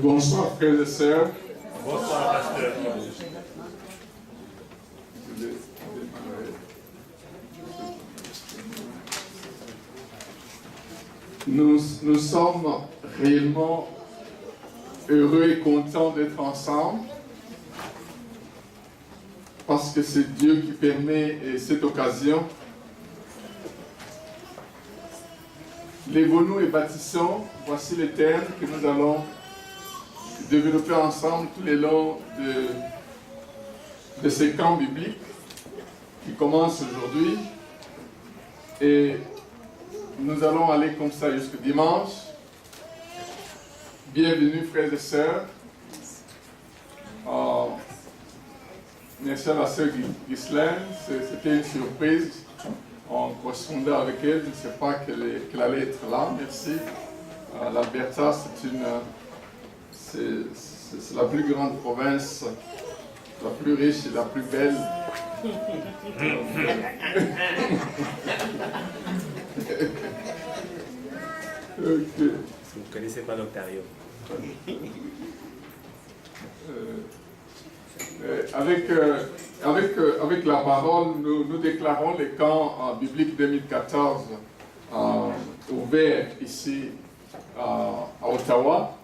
Bonsoir frères et sœurs. Bonsoir pasteur. Nous sommes réellement heureux et contents d'être ensemble parce que c'est Dieu qui permet cette occasion. Lèvons-nous et bâtissons, voici les thèmes que nous allons développer ensemble tout le long de ces camps bibliques qui commencent aujourd'hui. Et nous allons aller comme ça jusqu'au dimanche. Bienvenue frères et sœurs. Merci à la sœur Ghislaine, c'était une surprise. On correspondait avec elle, je ne sais pas qu'elle allait être là, merci. L'Alberta, c'est la plus grande province, la plus riche et la plus belle. Okay. Vous ne connaissez pas l'Ontario. Avec la parole, nous déclarons les camps bibliques 2014 ouverts ici à Ottawa.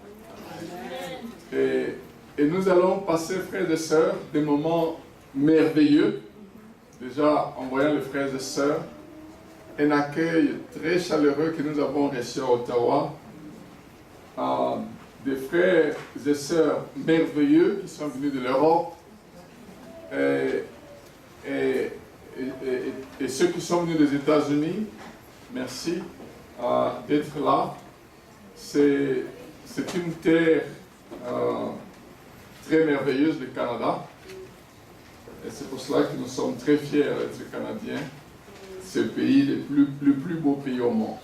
Et nous allons passer, frères et sœurs, des moments merveilleux. Déjà, en voyant les frères et sœurs, un accueil très chaleureux que nous avons reçu à Ottawa. Des frères et sœurs merveilleux qui sont venus de l'Europe. Et ceux qui sont venus des États-Unis, merci d'être là. C'est une terre très merveilleuse, le Canada. Et c'est pour cela que nous sommes très fiers d'être Canadiens. C'est le pays le plus beau pays au monde.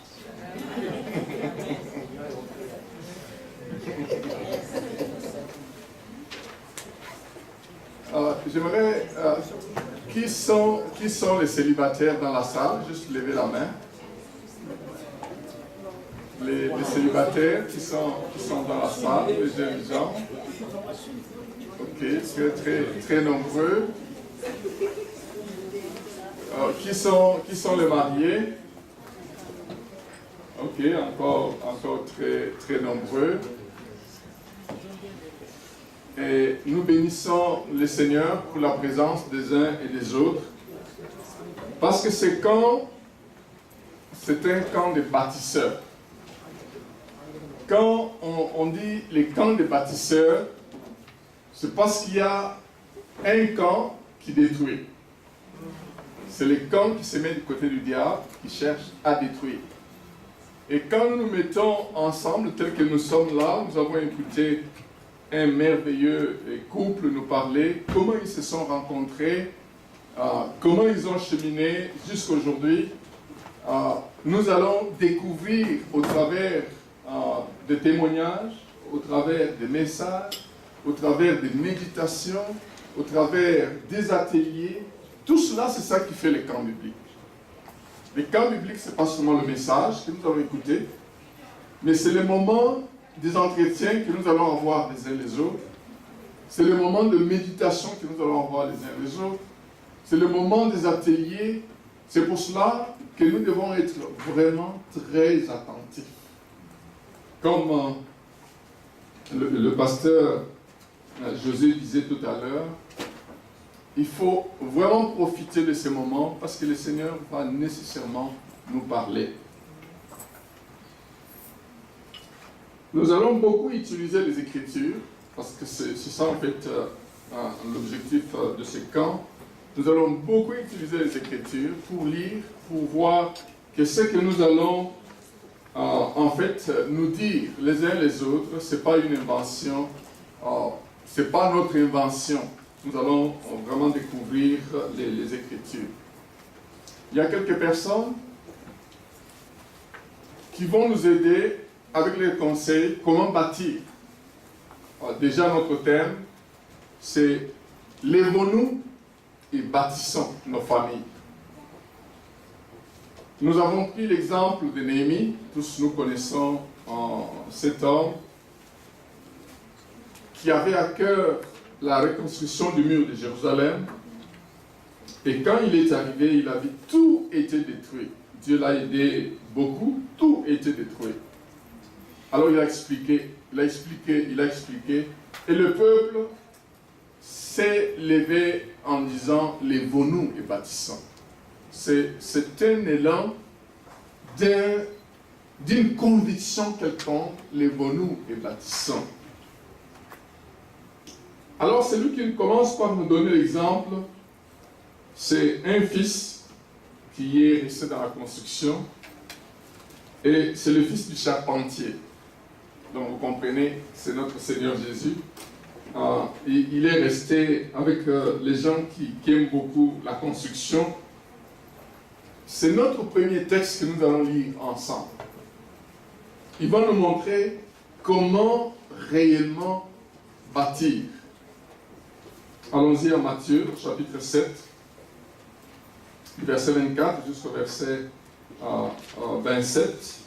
J'aimerais... qui sont les célibataires dans la salle? Juste lever la main. Les célibataires qui sont dans la salle, les jeunes gens. Ok, c'est très nombreux. Qui sont les mariés? Ok, encore très nombreux. Et nous bénissons le Seigneur pour la présence des uns et des autres. Parce que c'est un camp de bâtisseurs. Quand on dit les camps de bâtisseurs, c'est parce qu'il y a un camp qui détruit. C'est le camp qui se met du côté du diable, qui cherche à détruire. Et quand nous nous mettons ensemble, tel que nous sommes là, nous avons écouté un merveilleux couple nous parler, comment ils se sont rencontrés, comment ils ont cheminé jusqu'à aujourd'hui. Nous allons découvrir au travers des témoignages, au travers des messages, au travers des méditations, au travers des ateliers. Tout cela, c'est ça qui fait les camps bibliques. Les camps bibliques, ce n'est pas seulement le message que nous allons écouter, mais c'est le moment des entretiens que nous allons avoir les uns les autres. C'est le moment de méditation que nous allons avoir les uns les autres. C'est le moment des ateliers. C'est pour cela que nous devons être vraiment très attentifs. Comme le pasteur José disait tout à l'heure, il faut vraiment profiter de ces moments parce que le Seigneur va nécessairement nous parler. Nous allons beaucoup utiliser les Écritures, parce que c'est ça en fait l'objectif de ce camp. Nous allons beaucoup utiliser les Écritures pour lire, pour voir que ce que nous allons en fait nous dire les uns les autres, ce n'est pas une invention, ce n'est pas notre invention. Nous allons vraiment découvrir les Écritures. Il y a quelques personnes qui vont nous aider avec les conseils, comment bâtir. Déjà, notre thème, c'est « Lèvons-nous et bâtissons nos familles ». Nous avons pris l'exemple de Néhémie, tous nous connaissons cet homme qui avait à cœur la reconstruction du mur de Jérusalem. Et quand il est arrivé, il a vu tout était détruit. Dieu l'a aidé beaucoup, tout était détruit. Alors il a expliqué. Et le peuple s'est levé en disant, lèvons-nous et bâtissons. C'est un élan d'une conviction quelconque, lèvons-nous et bâtissons. Alors celui qui commence par nous donner l'exemple, c'est un fils qui est resté dans la construction, et c'est le fils du charpentier. Donc vous comprenez, c'est notre Seigneur Jésus. Il est resté avec les gens qui aiment beaucoup la construction. C'est notre premier texte que nous allons lire ensemble. Il va nous montrer comment réellement bâtir. Allons-y à Matthieu, chapitre 7, du verset 24 jusqu'au verset 27.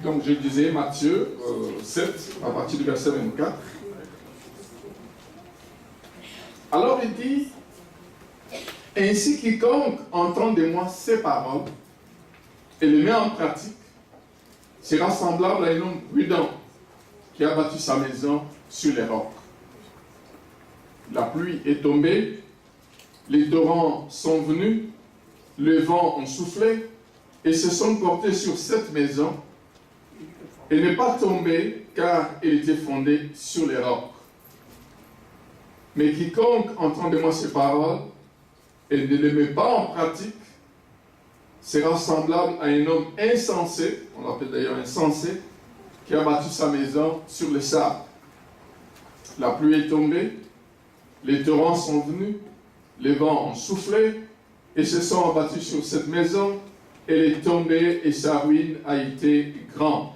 Donc je disais Matthieu 7, à partir du verset 24. Alors il dit, ainsi quiconque entend de moi ces paroles et les met en pratique sera semblable à un homme prudent qui a bâti sa maison sur les rocs. La pluie est tombée, les torrents sont venus, le vent ont soufflé et se sont portés sur cette maison et n'est pas tombée car elle était fondée sur les rocs. Mais quiconque entend de moi ces paroles et ne les met pas en pratique sera semblable à un homme insensé, on l'appelle d'ailleurs insensé, qui a bâti sa maison sur le sable. La pluie est tombée, les torrents sont venus, les vents ont soufflé et se sont abattus sur cette maison. Elle est tombée et sa ruine a été grande.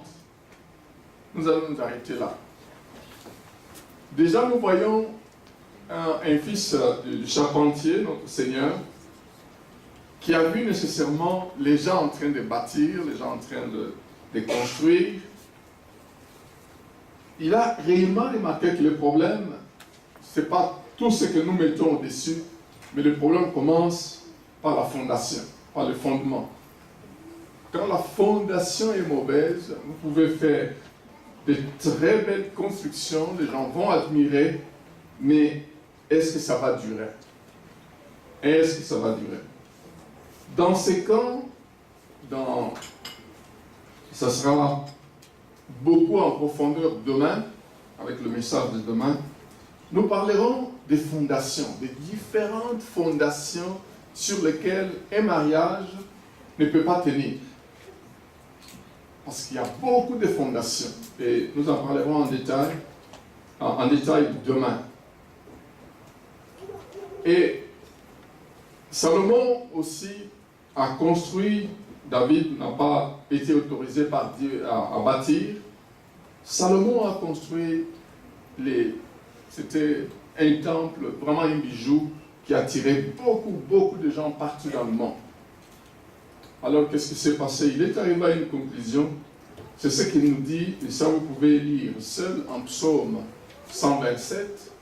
Nous allons nous arrêter là. Déjà, nous voyons un fils du charpentier, notre Seigneur, qui a vu nécessairement les gens en train de bâtir, les gens en train de construire. Il a réellement remarqué que le problème, ce n'est pas tout ce que nous mettons au-dessus, mais le problème commence par la fondation, par le fondement. Quand la fondation est mauvaise, vous pouvez faire de très belles constructions, les gens vont admirer, mais est-ce que ça va durer? Est-ce que ça va durer? Dans ces cas, ça sera beaucoup en profondeur demain, avec le message de demain, nous parlerons des fondations, des différentes fondations sur lesquelles un mariage ne peut pas tenir. Parce qu'il y a beaucoup de fondations. Et nous en parlerons en détail demain. Et Salomon aussi a construit, David n'a pas été autorisé par Dieu à bâtir. Salomon a construit, c'était un temple, vraiment un bijou qui attirait beaucoup de gens partout dans le monde. Alors qu'est-ce qui s'est passé? Il est arrivé à une conclusion, c'est ce qu'il nous dit, et ça vous pouvez lire seul en psaume 127,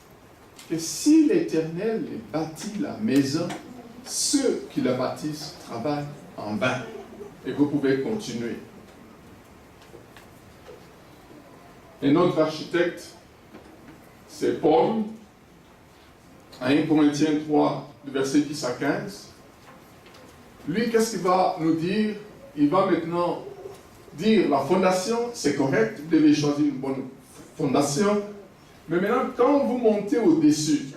que si l'Éternel bâtit la maison, ceux qui la bâtissent travaillent en vain. Et vous pouvez continuer. Un autre architecte, c'est Paul, à 1 Corinthiens 3, du verset 10 à 15. Lui, qu'est-ce qu'il va nous dire? Il va maintenant dire la fondation, c'est correct, vous devez choisir une bonne fondation. Mais maintenant, quand vous montez au-dessus,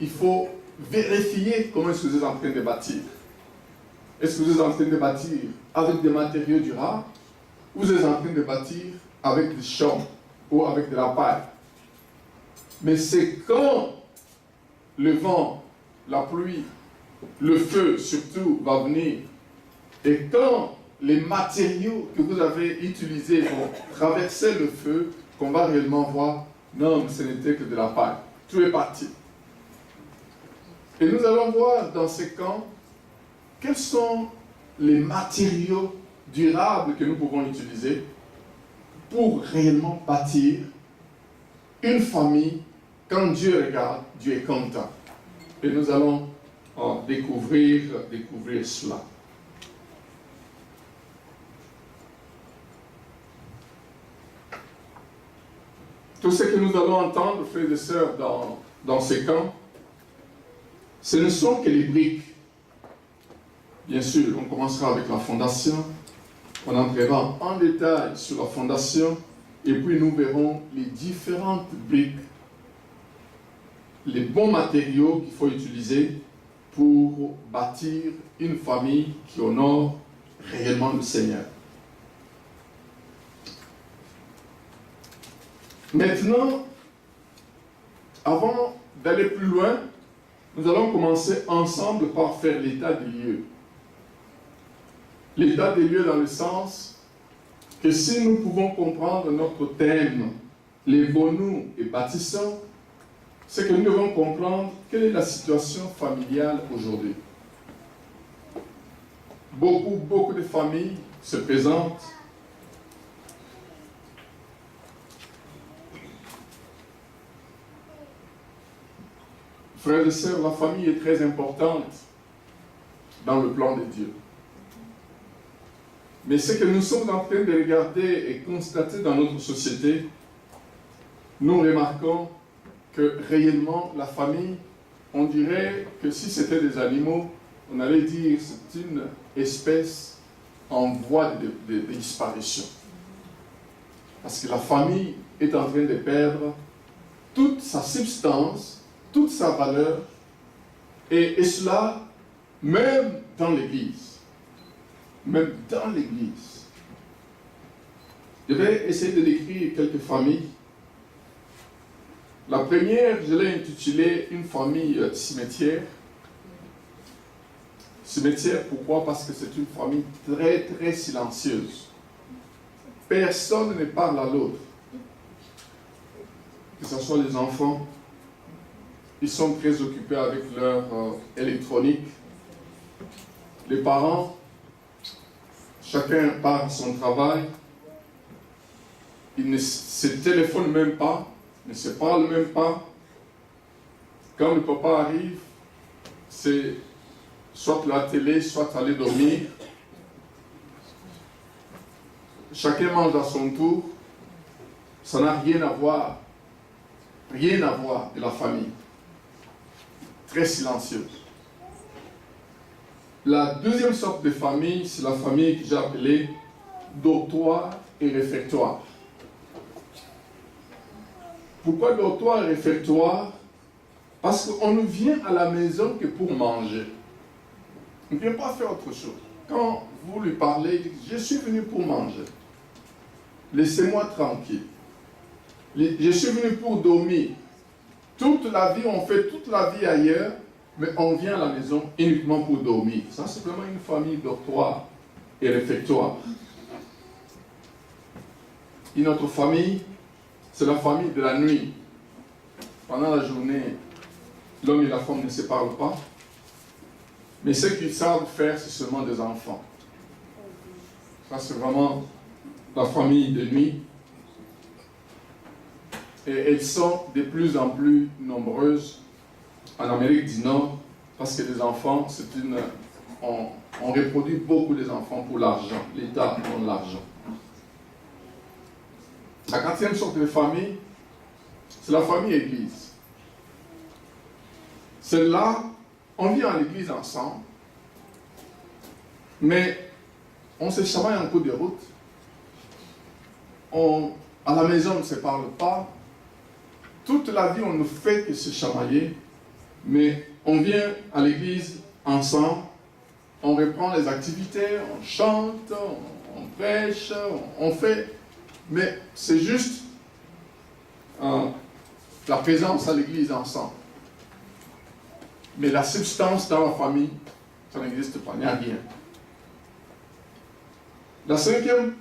il faut vérifier comment est-ce que vous êtes en train de bâtir. Est-ce que vous êtes en train de bâtir avec des matériaux durables ou vous êtes en train de bâtir avec des chaumes ou avec de la paille? Mais c'est quand le vent, la pluie, le feu surtout va venir et quand les matériaux que vous avez utilisés vont traverser le feu qu'on va réellement voir, non, mais ce n'était que de la paille. Tout est parti. Et nous allons voir dans ces camps quels sont les matériaux durable que nous pouvons utiliser pour réellement bâtir une famille. Quand Dieu regarde, Dieu est content. Et nous allons découvrir cela. Tout ce que nous allons entendre, frères et sœurs, dans ces camps, ce ne sont que les briques. Bien sûr, on commencera avec la fondation, on entrera en détail sur la fondation, et puis nous verrons les différentes briques, les bons matériaux qu'il faut utiliser pour bâtir une famille qui honore réellement le Seigneur. Maintenant, avant d'aller plus loin, nous allons commencer ensemble par faire l'état des lieux. L'état des lieux dans le sens que si nous pouvons comprendre notre thème, lèvons-nous et bâtissons, c'est que nous devons comprendre quelle est la situation familiale aujourd'hui. Beaucoup de familles se présentent. Frères et sœurs, la famille est très importante dans le plan de Dieu. Mais ce que nous sommes en train de regarder et constater dans notre société, nous remarquons que réellement la famille, on dirait que si c'était des animaux, on allait dire que c'est une espèce en voie de disparition. Parce que la famille est en train de perdre toute sa substance, toute sa valeur, et cela même dans l'Église. Même dans l'Église. Je vais essayer de décrire quelques familles. La première, je l'ai intitulée « Une famille cimetière ». Cimetière, pourquoi? Parce que c'est une famille très, très silencieuse. Personne ne parle à l'autre. Que ce soit les enfants, ils sont très occupés avec leur électronique. Les parents, chacun part à son travail. Ils ne se téléphonent même pas, ne se parlent même pas. Quand le papa arrive, c'est soit la télé, soit aller dormir. Chacun mange à son tour. Ça n'a rien à voir de la famille. Très silencieuse. La deuxième sorte de famille, c'est la famille que j'ai appelée dortoir et réfectoire. Pourquoi dortoir et réfectoire? Parce qu'on ne vient à la maison que pour manger. On ne vient pas faire autre chose. Quand vous lui parlez, il dit, je suis venu pour manger. Laissez-moi tranquille. Je suis venu pour dormir. Toute la vie, on fait toute la vie ailleurs, mais on vient à la maison uniquement pour dormir. Ça, c'est vraiment une famille dortoir et réfectoire. Une autre famille, c'est la famille de la nuit. Pendant la journée, l'homme et la femme ne se parlent pas, mais ce qu'ils savent faire, c'est seulement des enfants. Ça, c'est vraiment la famille de nuit. Et elles sont de plus en plus nombreuses en Amérique du Nord parce que les enfants, on reproduit beaucoup des enfants pour l'argent. L'État donne l'argent. La quatrième sorte de famille, c'est la famille église. Celle-là, on vient à l'église ensemble, mais on se chamaille en cours de route. À la maison, on ne se parle pas. Toute la vie, on ne fait que se chamailler, mais on vient à l'église ensemble, on reprend les activités, on chante, on prêche, on fait, mais c'est juste la présence à l'église ensemble. Mais la substance dans la famille, ça n'existe pas, il n'y a rien. La cinquième,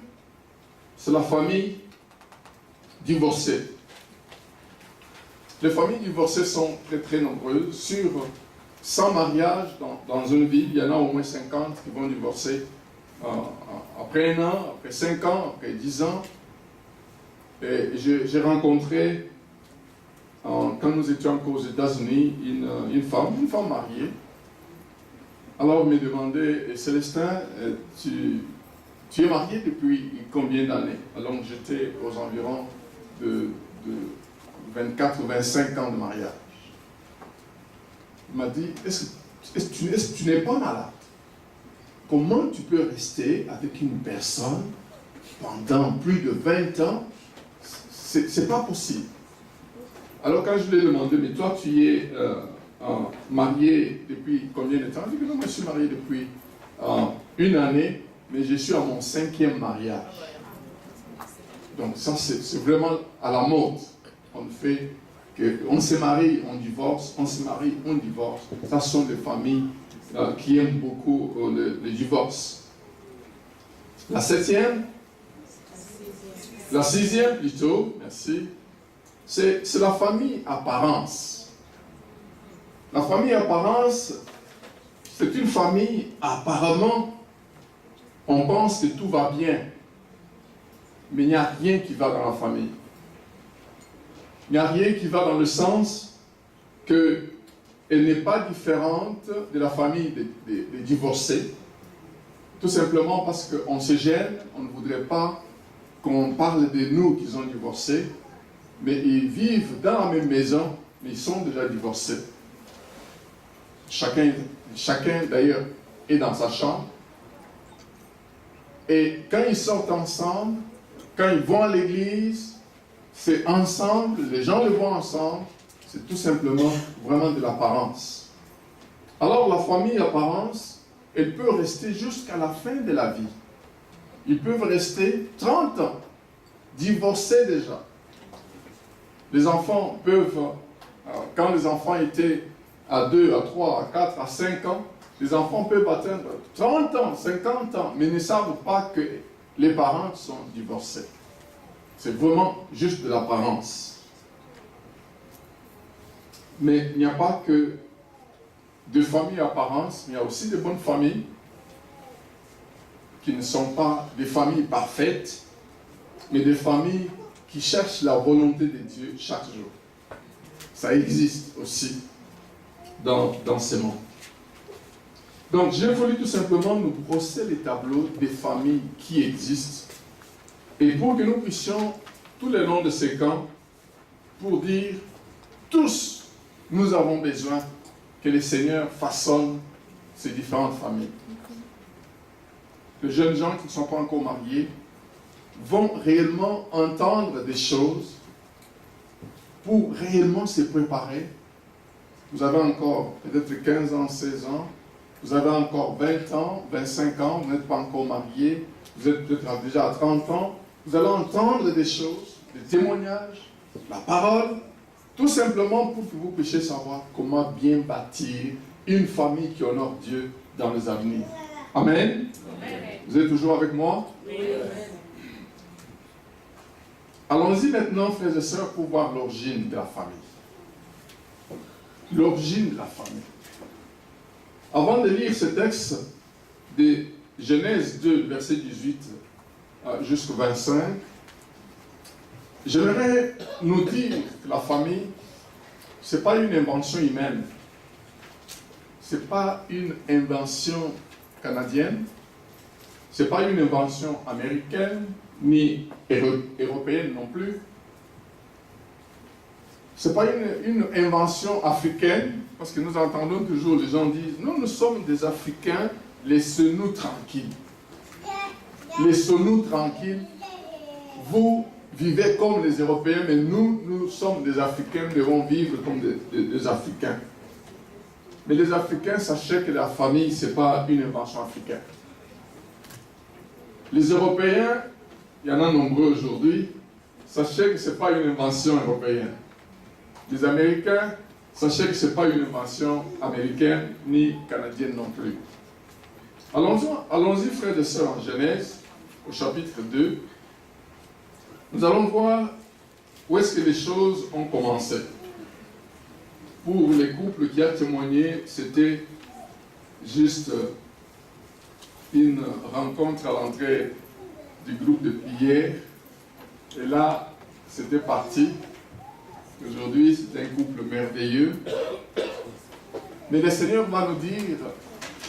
c'est la famille divorcée. Les familles divorcées sont très très nombreuses. Sur 100 mariages dans une ville, il y en a au moins 50 qui vont divorcer après 1 an, après 5 ans, après 10 ans, et j'ai rencontré, quand nous étions encore aux États-Unis, une femme mariée. Alors, elle me demandait, Célestin, tu es marié depuis combien d'années? Alors, j'étais aux environs de 24 ou 25 ans de mariage. Il m'a dit, est-ce que tu n'es pas malade? Comment tu peux rester avec une personne pendant plus de 20 ans? C'est pas possible. Alors quand je lui ai demandé, mais toi tu es marié depuis combien de temps? Il dit que non, moi je suis marié depuis 1 année, mais je suis à mon 5e mariage. Donc ça c'est vraiment à la mode. On se marie, on divorce, on se marie, on divorce. Ça sont des familles qui aiment beaucoup le divorce. La 7e, la 6e plutôt, merci, c'est la famille apparence. La famille apparence, c'est une famille, apparemment, on pense que tout va bien, mais il n'y a rien qui va dans la famille. Il n'y a rien qui va dans le sens qu'elle n'est pas différente de la famille des divorcés, tout simplement parce qu'on se gêne, on ne voudrait pas qu'on parle de nous qui ont divorcé, mais ils vivent dans la même maison, mais ils sont déjà divorcés. Chacun d'ailleurs est dans sa chambre. Et quand ils sortent ensemble, quand ils vont à l'église, c'est ensemble, les gens le voient ensemble, c'est tout simplement vraiment de l'apparence. Alors la famille apparence, elle peut rester jusqu'à la fin de la vie. Ils peuvent rester 30 ans, divorcés déjà. Les enfants peuvent, quand les enfants étaient à 2, à 3, à 4, à 5 ans, les enfants peuvent atteindre 30 ans, 50 ans, mais ne savent pas que les parents sont divorcés. C'est vraiment juste de l'apparence. Mais il n'y a pas que de familles apparences, il y a aussi de bonnes familles qui ne sont pas des familles parfaites, mais des familles qui cherchent la volonté de Dieu chaque jour. Ça existe aussi dans ce monde. Donc, j'ai voulu tout simplement nous brosser les tableaux des familles qui existent et pour que nous puissions, tout le long de ces camps, pour dire, tous, nous avons besoin que le Seigneur façonne ces différentes familles. Les jeunes gens qui ne sont pas encore mariés vont réellement entendre des choses pour réellement se préparer. Vous avez encore peut-être 15 ans, 16 ans, vous avez encore 20 ans, 25 ans, vous n'êtes pas encore marié, vous êtes peut-être déjà à 30 ans, vous allez entendre des choses, des témoignages, la parole, tout simplement pour que vous puissiez savoir comment bien bâtir une famille qui honore Dieu dans les avenirs. Amen. Amen. Vous êtes toujours avec moi? Oui. Allons-y maintenant, frères et sœurs, pour voir l'origine de la famille. L'origine de la famille. Avant de lire ce texte de Genèse 2, verset 18 jusqu'au 25, j'aimerais nous dire que la famille, ce n'est pas une invention humaine. Ce n'est pas une invention canadienne. Ce n'est pas une invention américaine, ni européenne non plus. Ce n'est pas une invention africaine, parce que nous entendons toujours les gens dire « Nous sommes des Africains, laissez-nous tranquilles. Laissez-nous tranquilles. Vous vivez comme les Européens, mais nous sommes des Africains, nous devons vivre comme des Africains. » Mais les Africains, sachez que la famille, ce n'est pas une invention africaine. Les Européens, il y en a nombreux aujourd'hui, sachez que ce n'est pas une invention européenne. Les Américains, sachez que ce n'est pas une invention américaine ni canadienne non plus. Allons-y, frères et sœurs, en Genèse, au chapitre 2. Nous allons voir où est-ce que les choses ont commencé. Pour les couples qui ont témoigné, c'était juste une rencontre à l'entrée du groupe de prière. Et là, c'était parti. Aujourd'hui, c'est un couple merveilleux. Mais le Seigneur va nous dire,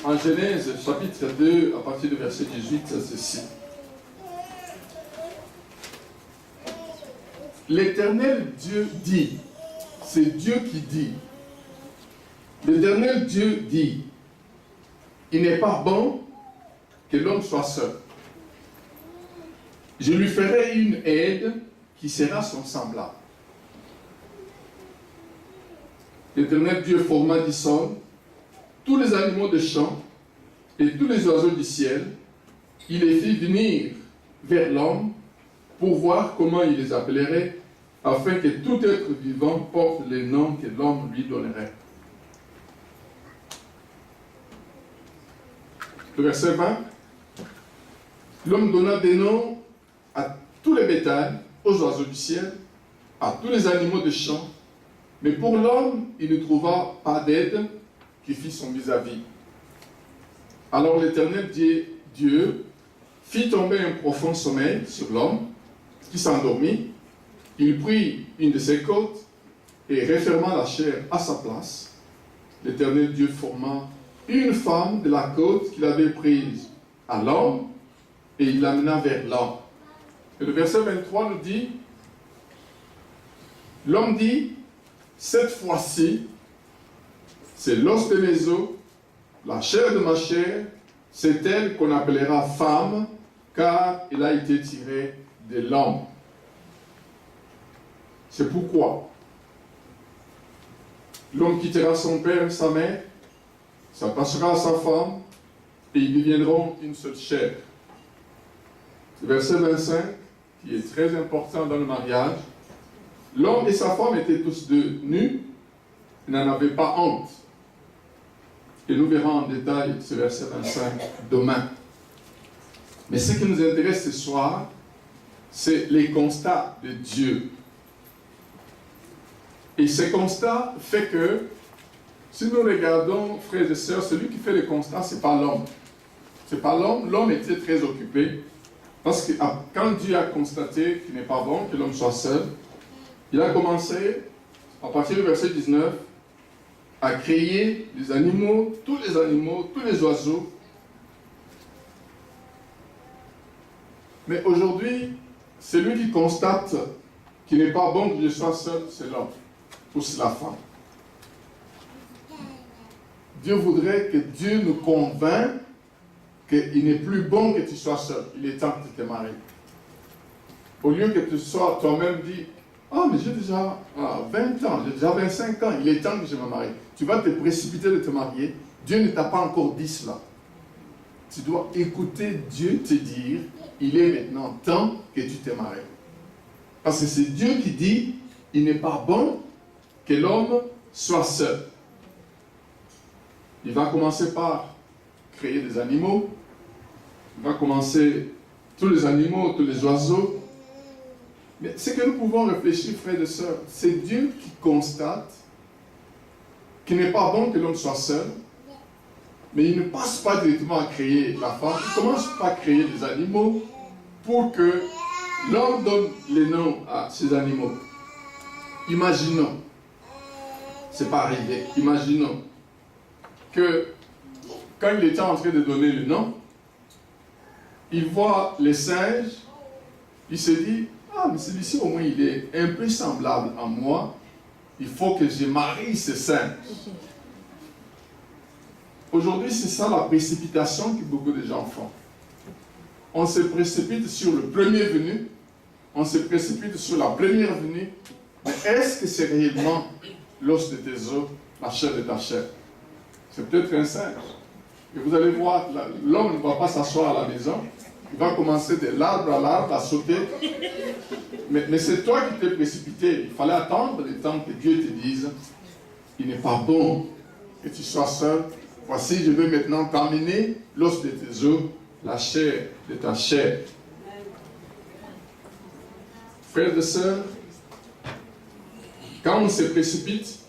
en Genèse chapitre 2, à partir du verset 18, ceci. L'Éternel Dieu dit, c'est Dieu qui dit. L'Éternel Dieu dit, il n'est pas bon que l'homme soit seul. Je lui ferai une aide qui sera son semblable. L'Éternel Dieu forma du sol tous les animaux de champ et tous les oiseaux du ciel. Il les fit venir vers l'homme pour voir comment il les appellerait, afin que tout être vivant porte les noms que l'homme lui donnerait. Le verset 20. L'homme donna des noms à tous les bétails, aux oiseaux du ciel, à tous les animaux de champ, mais pour l'homme, il ne trouva pas d'aide qui fit son vis-à-vis. Alors l'Éternel Dieu fit tomber un profond sommeil sur l'homme, qui s'endormit. Il prit une de ses côtes et referma la chair à sa place. L'Éternel Dieu forma une femme de la côte qu'il avait prise à l'homme et il l'amena vers l'homme. Et le verset 23 nous dit, l'homme dit, cette fois-ci, c'est l'os de mes os, la chair de ma chair, c'est elle qu'on appellera femme, car elle a été tirée de l'homme. C'est pourquoi l'homme quittera son père et sa mère, s'attachera à sa femme, et ils deviendront une seule chair. Le verset 25, qui est très important dans le mariage, l'homme et sa femme étaient tous deux nus, ils n'en avaient pas honte. Et nous verrons en détail ce verset 25 demain. Mais ce qui nous intéresse ce soir, c'est les constats de Dieu. Et ce constat fait que, si nous regardons, frères et sœurs, celui qui fait les constats, ce n'est pas l'homme. Ce n'est pas l'homme. L'homme était très occupé. Parce que quand Dieu a constaté qu'il n'est pas bon que l'homme soit seul, il a commencé, à partir du verset 19, à créer les animaux, tous les oiseaux. Mais aujourd'hui, celui qui constate qu'il n'est pas bon que je sois seul, c'est l'homme, ou c'est la femme. Dieu voudrait que Dieu nous convainque qu'il n'est plus bon que tu sois seul. Il est temps que tu te maries. Au lieu que tu sois toi-même dit, ah, mais j'ai déjà 20 ans, j'ai déjà 25 ans, il est temps que je me marie. Tu vas te précipiter de te marier. Dieu ne t'a pas encore dit cela. Tu dois écouter Dieu te dire, il est maintenant temps que tu te maries. Parce que c'est Dieu qui dit, il n'est pas bon que l'homme soit seul. Il va commencer par créer des animaux. Il va commencer tous les animaux, tous les oiseaux. Mais ce que nous pouvons réfléchir, frères et sœurs, c'est Dieu qui constate qu'il n'est pas bon que l'homme soit seul, mais il ne passe pas directement à créer la femme. Il commence par créer des animaux pour que l'homme donne les noms à ces animaux. Imaginons, c'est pas arrivé, imaginons que quand il était en train de donner le nom, il voit les singes, il se dit, ah, mais celui-ci au moins il est un peu semblable à moi, il faut que je marie ce singe. Aujourd'hui, c'est ça la précipitation que beaucoup de gens font. On se précipite sur le premier venu, on se précipite sur la première venue, mais est-ce que c'est réellement l'os de tes os, la chair de ta chair? C'est peut-être un singe. Et vous allez voir, l'homme ne va pas s'asseoir à la maison, il va commencer de l'arbre à l'arbre à sauter. Mais c'est toi qui t'es précipité. Il fallait attendre le temps que Dieu te dise, il n'est pas bon que tu sois seul. Voici, je vais maintenant t'emmener l'os de tes os, la chair de ta chair. Frères et sœurs, quand on se précipite,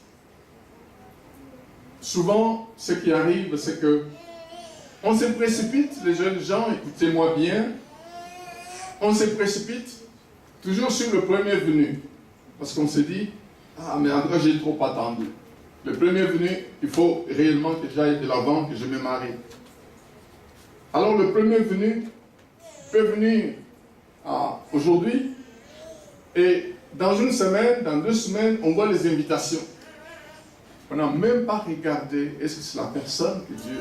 souvent ce qui arrive, c'est que On se précipite, les jeunes gens, écoutez-moi bien, on se précipite toujours sur le premier venu. Parce qu'on se dit, ah mais en tout cas j'ai trop attendu. Le premier venu, il faut réellement que j'aille de l'avant, que je me marie. Alors le premier venu peut venir aujourd'hui et dans une semaine, dans 2 semaines, on voit les invitations. On n'a même pas regardé, est-ce que c'est la personne que Dieu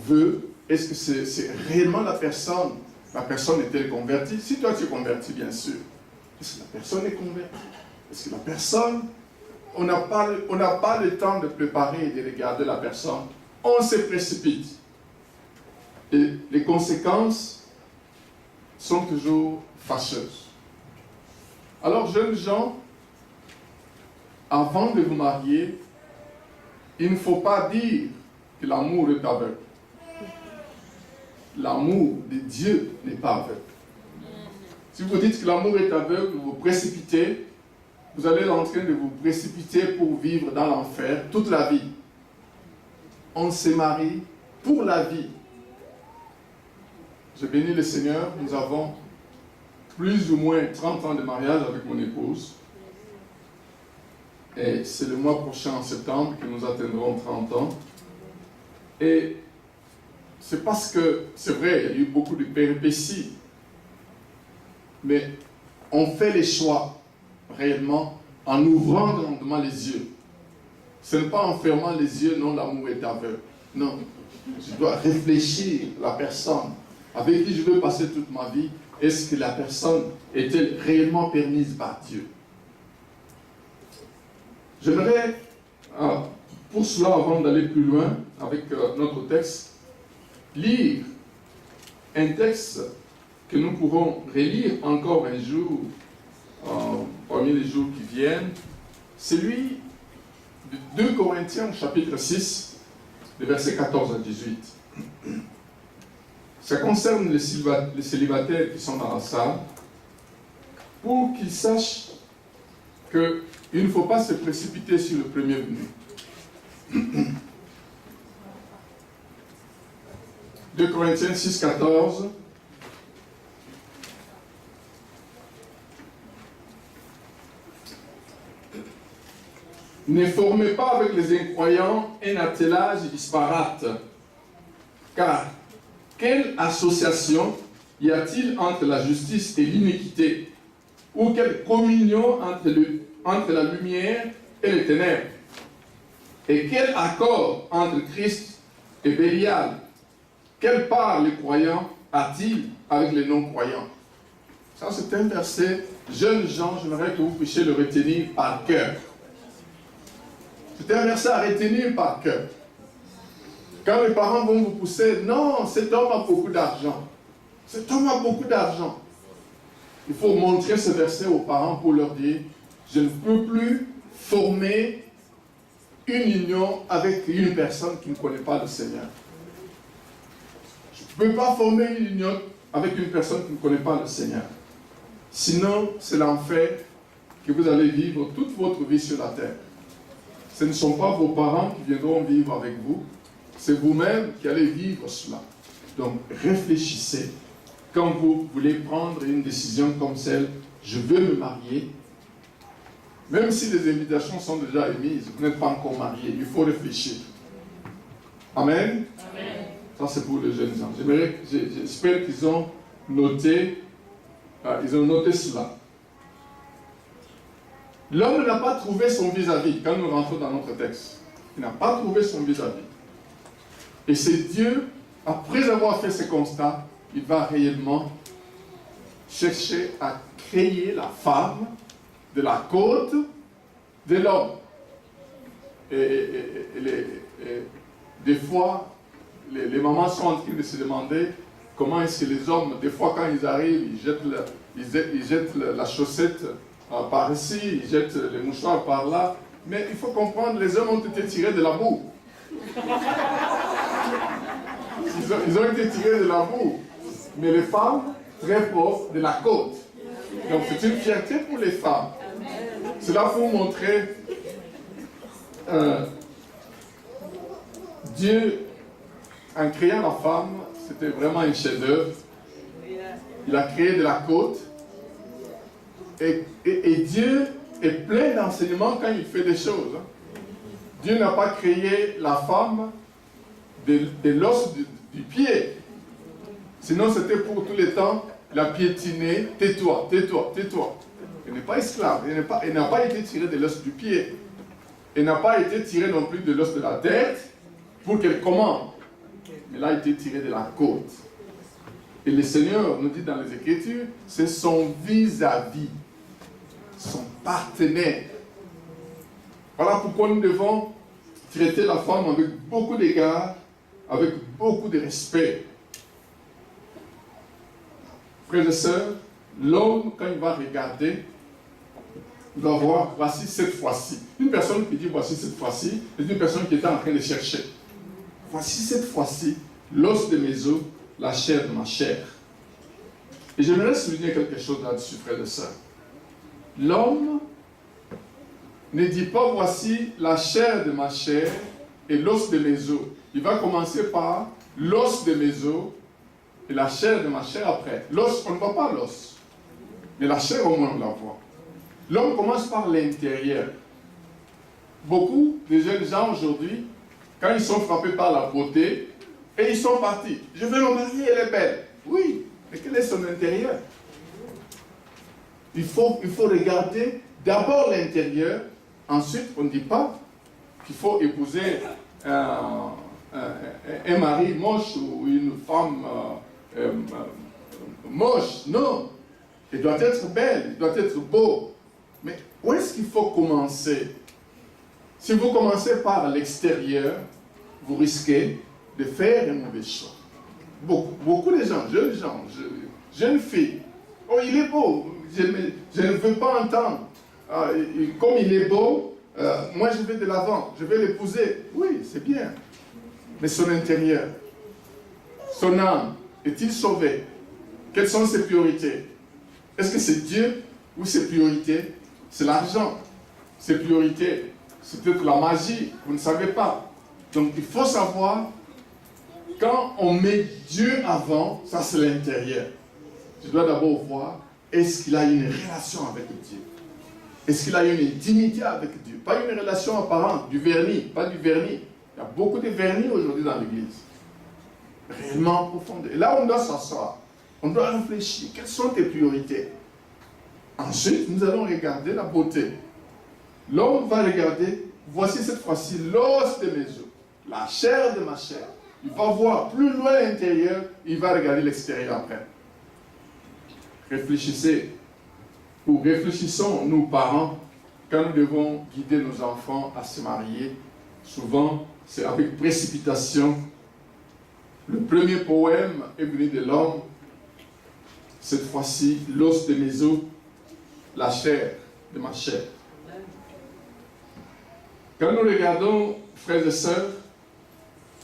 veut? Est-ce que c'est réellement la personne? La personne est-elle convertie? Si toi tu es converti, bien sûr. Est-ce que la personne est convertie? Est-ce que la personne... On n'a pas le temps de préparer et de regarder la personne. On se précipite. Et les conséquences sont toujours fâcheuses. Alors, jeunes gens, avant de vous marier, il ne faut pas dire que l'amour est aveugle. L'amour de Dieu n'est pas aveugle. Si vous dites que l'amour est aveugle, vous vous précipitez, vous allez en train de vous précipiter pour vivre dans l'enfer toute la vie. On se marie pour la vie. Je bénis le Seigneur, nous avons plus ou moins 30 ans de mariage avec mon épouse. Et c'est le mois prochain, en septembre, que nous atteindrons 30 ans. Et c'est parce que, c'est vrai, il y a eu beaucoup de péripéties. Mais on fait les choix, réellement, en ouvrant grandement les yeux. Ce n'est pas en fermant les yeux, non, l'amour est aveugle. Non, je dois réfléchir à la personne avec qui je veux passer toute ma vie. Est-ce que la personne est-elle réellement permise par Dieu? J'aimerais, pour cela, avant d'aller plus loin avec notre texte, lire un texte que nous pourrons relire encore un jour, parmi les jours qui viennent, celui de 2 Corinthiens, chapitre 6, les versets 14 à 18. Ça concerne les célibataires qui sont dans la salle, pour qu'ils sachent qu'il ne faut pas se précipiter sur le premier venu. 2 Corinthiens 6, 14. Ne formez pas avec les incroyants un attelage disparate, car quelle association y a-t-il entre la justice et l'iniquité, ou quelle communion entre la lumière et les ténèbres? Et quel accord entre Christ et Bélial? Quelle part les croyants a-t-il avec les non-croyants? Ça, c'est un verset, jeunes gens, j'aimerais que vous puissiez le retenir par cœur. C'est un verset à retenir par cœur. Quand les parents vont vous pousser, non, cet homme a beaucoup d'argent. Cet homme a beaucoup d'argent. Il faut montrer ce verset aux parents pour leur dire, je ne peux plus former une union avec une personne qui ne connaît pas le Seigneur. Je ne peux pas former une union avec une personne qui ne connaît pas le Seigneur. Sinon, c'est l'enfer que vous allez vivre toute votre vie sur la terre. Ce ne sont pas vos parents qui viendront vivre avec vous, c'est vous-même qui allez vivre cela. Donc, réfléchissez quand vous voulez prendre une décision comme celle, je veux me marier. Même si les invitations sont déjà émises, vous n'êtes pas encore marié, il faut réfléchir. Amen. Amen. Ça, c'est pour les jeunes gens. J'espère qu'ils ont noté cela. L'homme n'a pas trouvé son vis-à-vis quand nous rentrons dans notre texte. Il n'a pas trouvé son vis-à-vis. Et c'est Dieu, après avoir fait ce constat, il va réellement chercher à créer la femme de la côte de l'homme. Et des fois, les mamans sont en train de se demander comment est-ce que les hommes, des fois quand ils arrivent, ils jettent la chaussette par ici, ils jettent les mouchoirs par là. Mais il faut comprendre, les hommes ont été tirés de la boue. Ils ont été tirés de la boue. Mais les femmes, très pauvres, de la côte. Donc c'est une fierté pour les femmes. Cela pour montrer Dieu en créant la femme, c'était vraiment un chef-d'œuvre. Il a créé de la côte. Et Dieu est plein d'enseignements quand il fait des choses. Dieu n'a pas créé la femme de l'os du pied. Sinon, c'était pour tous les temps la piétiner. Tais-toi, tais-toi, tais-toi. Elle n'est pas esclave. Elle n'a pas été tirée de l'os du pied. Elle n'a pas été tirée non plus de l'os de la tête pour qu'elle commande. Elle a été tirée de la côte. Et le Seigneur nous dit dans les Écritures, c'est son vis-à-vis, son partenaire. Voilà pourquoi nous devons traiter la femme avec beaucoup d'égard, avec beaucoup de respect. Frères et sœurs, l'homme, quand il va regarder, il va voir, voici cette fois-ci. Une personne qui dit voici cette fois-ci, c'est une personne qui est en train de chercher. Voici cette fois-ci, l'os de mes os, la chair de ma chair. Et j'aimerais souligner quelque chose là-dessus, frères et sœurs. L'homme ne dit pas voici la chair de ma chair et l'os de mes os. Il va commencer par l'os de mes os et la chair de ma chair après. L'os, on ne voit pas l'os. Mais la chair, au moins, on la voit. L'homme commence par l'intérieur. Beaucoup de jeunes gens aujourd'hui, quand ils sont frappés par la beauté, et ils sont partis. Je veux me marier, elle est belle. Oui, mais quel est son intérieur? Il faut regarder d'abord l'intérieur. Ensuite, on ne dit pas qu'il faut épouser un mari moche ou une femme moche. Non. Il doit être belle, il doit être beau. Mais où est-ce qu'il faut commencer? Si vous commencez par l'extérieur, vous risquez de faire un mauvais choix. Beaucoup de gens, jeunes filles, oh il est beau, je ne veux pas entendre. Comme il est beau, moi je vais de l'avant, je vais l'épouser. Oui, c'est bien. Mais son intérieur, son âme, est-il sauvé? Quelles sont ses priorités? Est-ce que c'est Dieu ou ses priorités? C'est l'argent. Ses priorités, c'est peut-être la magie, vous ne savez pas. Donc il faut savoir, quand on met Dieu avant, ça c'est l'intérieur. Je dois d'abord voir, est-ce qu'il a une relation avec Dieu? Est-ce qu'il a une intimité avec Dieu? Pas une relation apparente, du vernis, pas du vernis. Il y a beaucoup de vernis aujourd'hui dans l'église. Réellement profonde. Et là, on doit s'asseoir. On doit réfléchir. Quelles sont tes priorités? Ensuite, nous allons regarder la beauté. L'homme va regarder, voici cette fois-ci l'os de mes os, la chair de ma chair. Il va voir plus loin l'intérieur, il va regarder l'extérieur après. Réfléchissez, ou réfléchissons, nous parents, quand nous devons guider nos enfants à se marier, souvent c'est avec précipitation. Le premier poème est venu de l'homme, cette fois-ci l'os de mes os, la chair de ma chair. Quand nous regardons, frères et sœurs,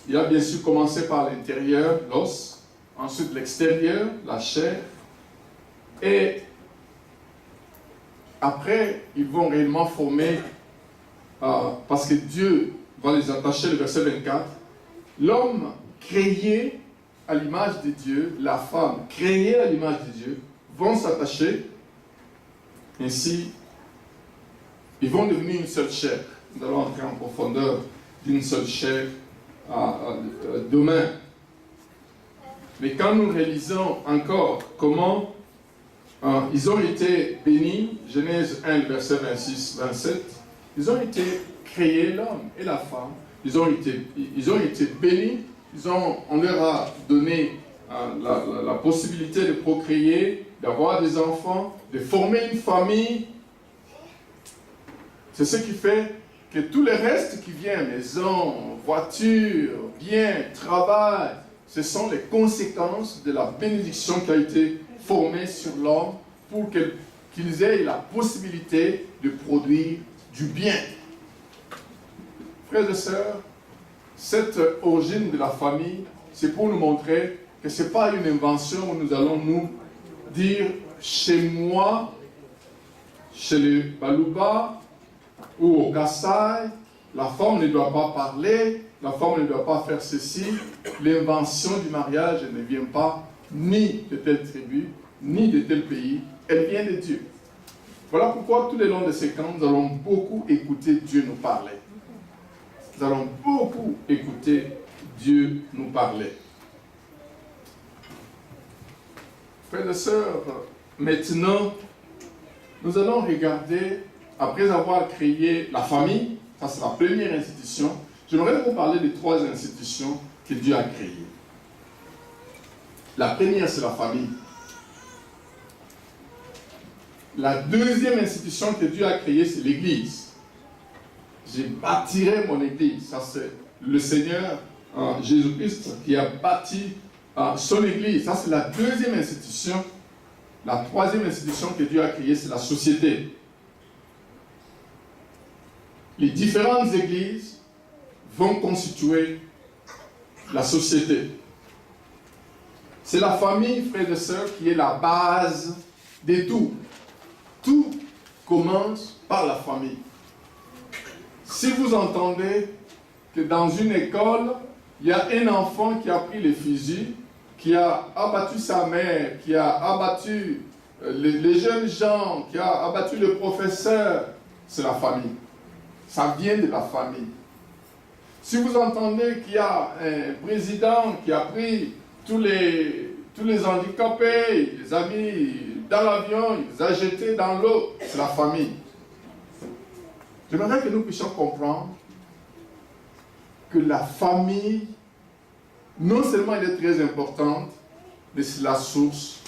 il a bien sûr commencé par l'intérieur, l'os, ensuite l'extérieur, la chair, et après, ils vont réellement former, parce que Dieu va les attacher, le verset 24, l'homme créé à l'image de Dieu, la femme créée à l'image de Dieu, vont s'attacher, ainsi, ils vont devenir une seule chair. Nous allons entrer en profondeur d'une seule chair demain. Mais quand nous réalisons encore comment ils ont été bénis, Genèse 1, verset 26-27, ils ont été créés, l'homme et la femme, ils ont été bénis, on leur a donné la possibilité de procréer, d'avoir des enfants, de former une famille. C'est ce qui fait que tout le reste qui vient, maison, voiture, bien, travail, ce sont les conséquences de la bénédiction qui a été formée sur l'homme pour qu'ils aient la possibilité de produire du bien. Frères et sœurs, cette origine de la famille, c'est pour nous montrer que ce n'est pas une invention où nous allons nous dire chez moi, chez les Balouba, ou au Kassai, la femme ne doit pas parler, la femme ne doit pas faire ceci. L'invention du mariage ne vient pas ni de telle tribu, ni de tel pays, elle vient de Dieu. Voilà pourquoi tout le long de ces camps, nous allons beaucoup écouter Dieu nous parler. Nous allons beaucoup écouter Dieu nous parler. Frères et sœurs, maintenant, nous allons regarder, après avoir créé la famille, ça c'est la première institution, j'aimerais vous parler des 3 institutions que Dieu a créées. La première, c'est la famille. La deuxième institution que Dieu a créée, c'est l'Église. Je bâtirai mon Église. Ça, c'est le Seigneur Jésus-Christ qui a bâti son Église. Ça, c'est la deuxième institution. La troisième institution que Dieu a créée, c'est la société. Les différentes églises vont constituer la société. C'est la famille, frères et sœurs, qui est la base de tout. Tout commence par la famille. Si vous entendez que dans une école, il y a un enfant qui a pris le fusil, qui a abattu sa mère, qui a abattu les jeunes gens, qui a abattu le professeur, c'est la famille. Ça vient de la famille. Si vous entendez qu'il y a un président qui a pris tous les handicapés, il les a mis dans l'avion, il les a jetés dans l'eau, c'est la famille. J'aimerais que nous puissions comprendre que la famille, non seulement elle est très importante, mais c'est la source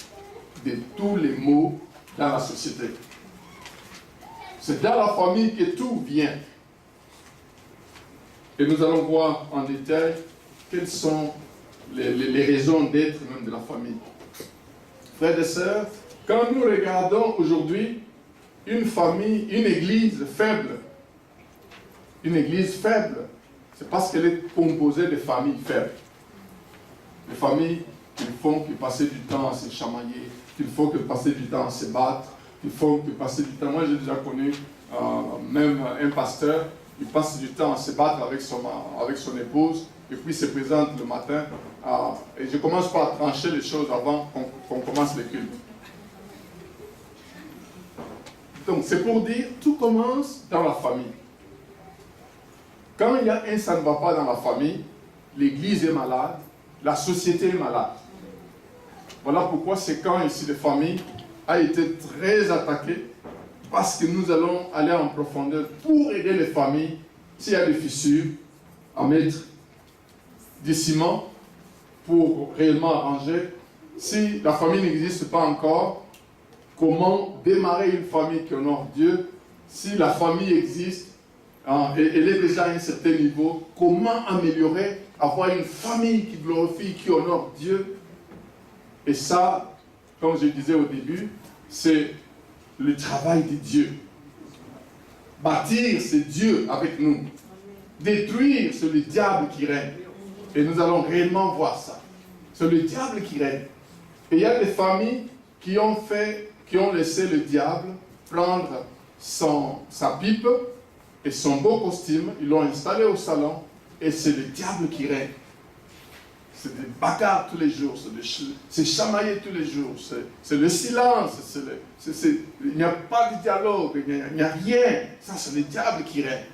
de tous les maux dans la société. C'est dans la famille que tout vient. Et nous allons voir en détail quelles sont les raisons d'être même de la famille. Frères et sœurs, quand nous regardons aujourd'hui une famille, une église faible, c'est parce qu'elle est composée de familles faibles. Des familles qui font que passer du temps à se chamailler, qu'il faut que passer du temps à se battre, qu'il faut que passer du temps. Moi, j'ai déjà connu même un pasteur, il passe du temps à se battre avec son épouse, et puis il se présente le matin, et je commence par trancher les choses avant qu'on commence le culte. Donc, c'est pour dire, tout commence dans la famille. Quand il y a un ça ne va pas dans la famille, l'église est malade, la société est malade. Voilà pourquoi ces camps ici de famille a été très attaqué, parce que nous allons aller en profondeur pour aider les familles, s'il y a des fissures, à mettre du ciment pour réellement arranger. Si la famille n'existe pas encore, comment démarrer une famille qui honore Dieu? Si la famille existe, elle est déjà à un certain niveau, comment améliorer, avoir une famille qui glorifie, qui honore Dieu? Et ça, comme je disais au début, c'est le travail de Dieu. Bâtir, c'est Dieu avec nous. Détruire, c'est le diable qui règne. Et nous allons réellement voir ça. C'est le diable qui règne. Et il y a des familles qui ont laissé le diable prendre sa pipe et son beau costume, ils l'ont installé au salon, et c'est le diable qui règne. C'est des bagarres tous les jours, c'est chamailler tous les jours, c'est le silence, il n'y a pas de dialogue, il n'y a rien. Ça, c'est le diable qui règne.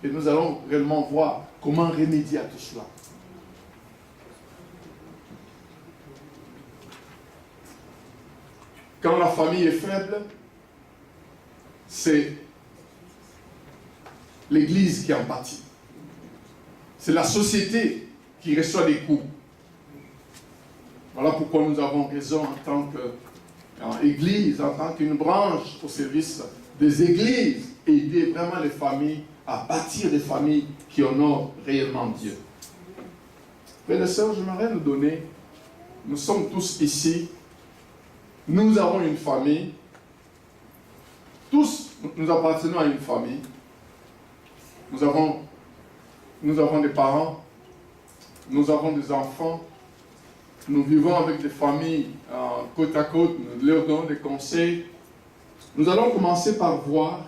Et nous allons réellement voir comment remédier à tout cela. Quand la famille est faible, c'est l'Église qui en pâtit. C'est la société qui reçoit des coups. Voilà pourquoi nous avons raison en tant qu'Église, en tant qu'une branche au service des églises, aider vraiment les familles à bâtir des familles qui honorent réellement Dieu. Frères et sœurs, j'aimerais nous donner, nous sommes tous ici, nous avons une famille, tous nous appartenons à une famille, nous avons des parents, nous avons des enfants, nous vivons avec des familles côte à côte, nous leur donnons des conseils. Nous allons commencer par voir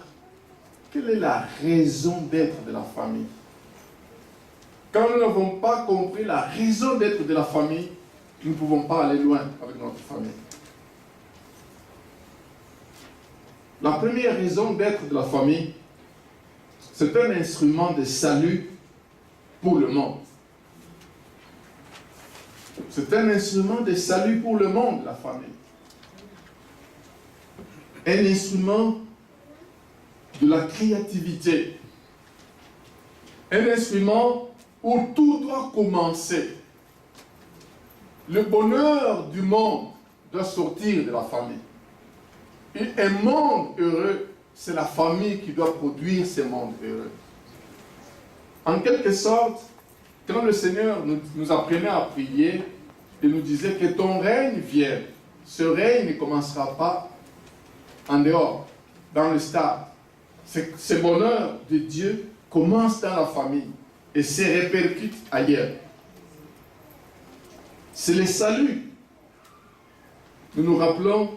quelle est la raison d'être de la famille? Quand nous n'avons pas compris la raison d'être de la famille, nous ne pouvons pas aller loin avec notre famille. La première raison d'être de la famille, c'est un instrument de salut pour le monde. C'est un instrument de salut pour le monde, la famille. Un instrument de la créativité. Un instrument où tout doit commencer. Le bonheur du monde doit sortir de la famille. Et un monde heureux, c'est la famille qui doit produire ce monde heureux. En quelque sorte, quand le Seigneur nous apprenait à prier, il nous disait que ton règne vienne. Ce règne ne commencera pas en dehors, dans le stade. Ce bonheur de Dieu commence dans la famille et se répercute ailleurs. C'est le salut. Nous nous rappelons,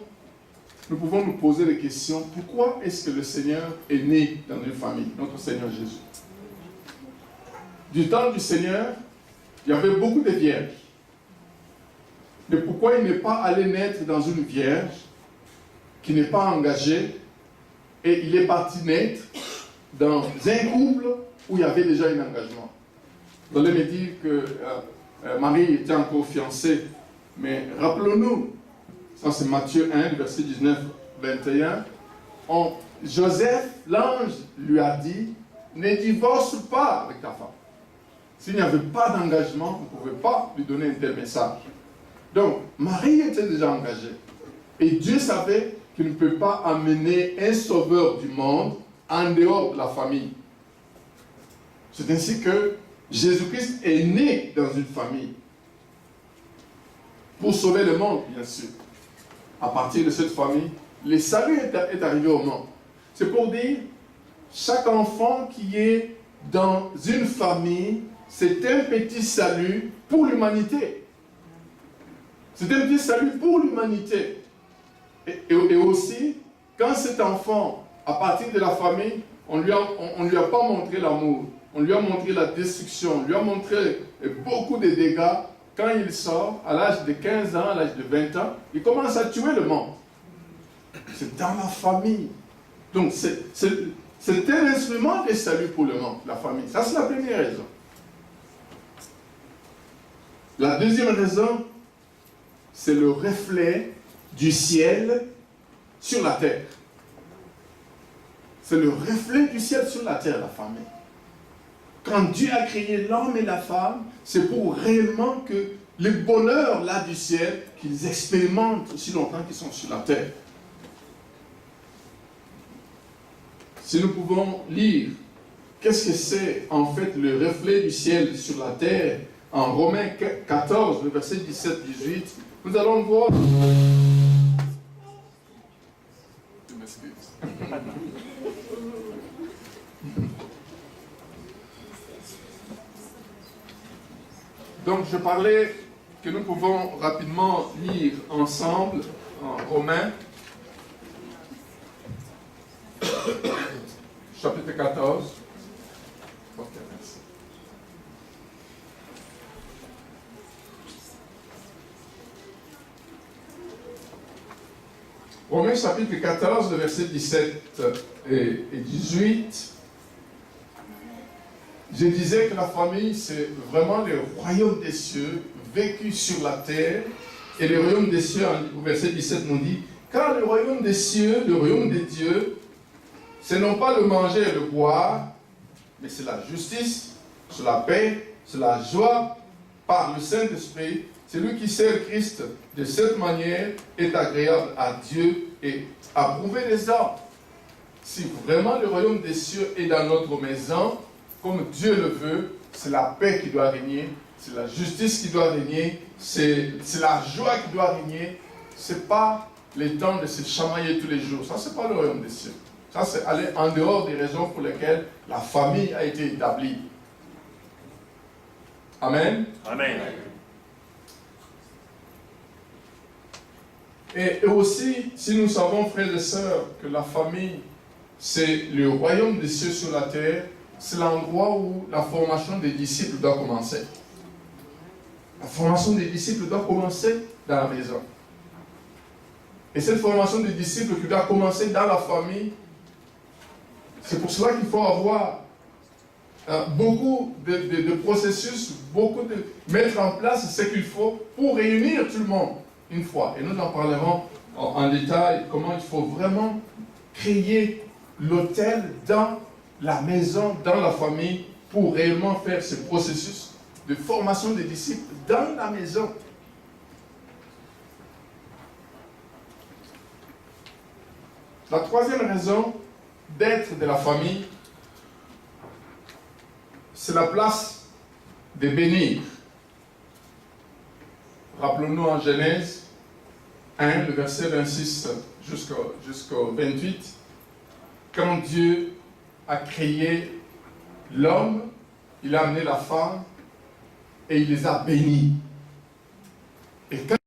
nous pouvons nous poser des questions. Pourquoi est-ce que le Seigneur est né dans une famille, notre Seigneur Jésus? Du temps du Seigneur, il y avait beaucoup de vierges. Mais pourquoi il n'est pas allé naître dans une vierge qui n'est pas engagée et il est parti naître dans un couple où il y avait déjà un engagement? Vous allez me dire que Marie était encore fiancée, mais rappelons-nous, ça c'est Matthieu 1, verset 19-21, Joseph, l'ange, lui a dit, ne divorce pas avec ta femme. S'il n'y avait pas d'engagement, vous ne pouvez pas lui donner un tel message. Donc, Marie était déjà engagée. Et Dieu savait qu'il ne peut pas amener un sauveur du monde en dehors de la famille. C'est ainsi que Jésus-Christ est né dans une famille. Pour sauver le monde, bien sûr. À partir de cette famille, le salut est arrivé au monde. C'est pour dire, chaque enfant qui est dans une famille, c'est un petit salut pour l'humanité. C'est un petit salut pour l'humanité. Et aussi, quand cet enfant, à partir de la famille, on lui a pas montré l'amour, on lui a montré la destruction, on lui a montré beaucoup de dégâts. Quand il sort, à l'âge de 15 ans, à l'âge de 20 ans, il commence à tuer le monde. C'est dans la famille. Donc, c'est un instrument de salut pour le monde, la famille. Ça, c'est la première raison. La deuxième raison, c'est le reflet du ciel sur la terre. C'est le reflet du ciel sur la terre, la famille. Quand Dieu a créé l'homme et la femme, c'est pour réellement que le bonheur là du ciel, qu'ils expérimentent aussi longtemps qu'ils sont sur la terre. Si nous pouvons lire, qu'est-ce que c'est en fait le reflet du ciel sur la terre, en Romains 14, le verset 17-18, nous allons voir. Je m'excuse. Donc, je parlais que nous pouvons rapidement lire ensemble en Romains, chapitre 14. Ok, merci. Romains chapitre 14, versets 17 et 18. Je disais que la famille, c'est vraiment le royaume des cieux vécu sur la terre. Et le royaume des cieux, au verset 17, nous dit, car le royaume des cieux, le royaume de Dieu, c'est non pas le manger et le boire, mais c'est la justice, c'est la paix, c'est la joie par le Saint-Esprit. Celui qui sert Christ de cette manière est agréable à Dieu et approuvé des hommes. Si vraiment le royaume des cieux est dans notre maison, comme Dieu le veut, c'est la paix qui doit régner, c'est la justice qui doit régner, c'est la joie qui doit régner. Ce n'est pas le temps de se chamailler tous les jours. Ça, ce n'est pas le royaume des cieux. Ça, c'est aller en dehors des raisons pour lesquelles la famille a été établie. Amen. Amen. Et aussi, si nous savons, frères et sœurs, que la famille c'est le royaume des cieux sur la terre, c'est l'endroit où la formation des disciples doit commencer. La formation des disciples doit commencer dans la maison. Et cette formation des disciples qui doit commencer dans la famille, c'est pour cela qu'il faut avoir beaucoup de processus, mettre en place ce qu'il faut pour réunir tout le monde une fois. Et nous en parlerons en détail, comment il faut vraiment créer l'autel dans la maison, dans la famille, pour réellement faire ce processus de formation des disciples dans la maison. La troisième raison d'être de la famille, c'est la place de bénir. Rappelons-nous en Genèse 1, le verset 26 jusqu'au 28, quand Dieu a créé l'homme, il a amené la femme et il les a bénis. Et quand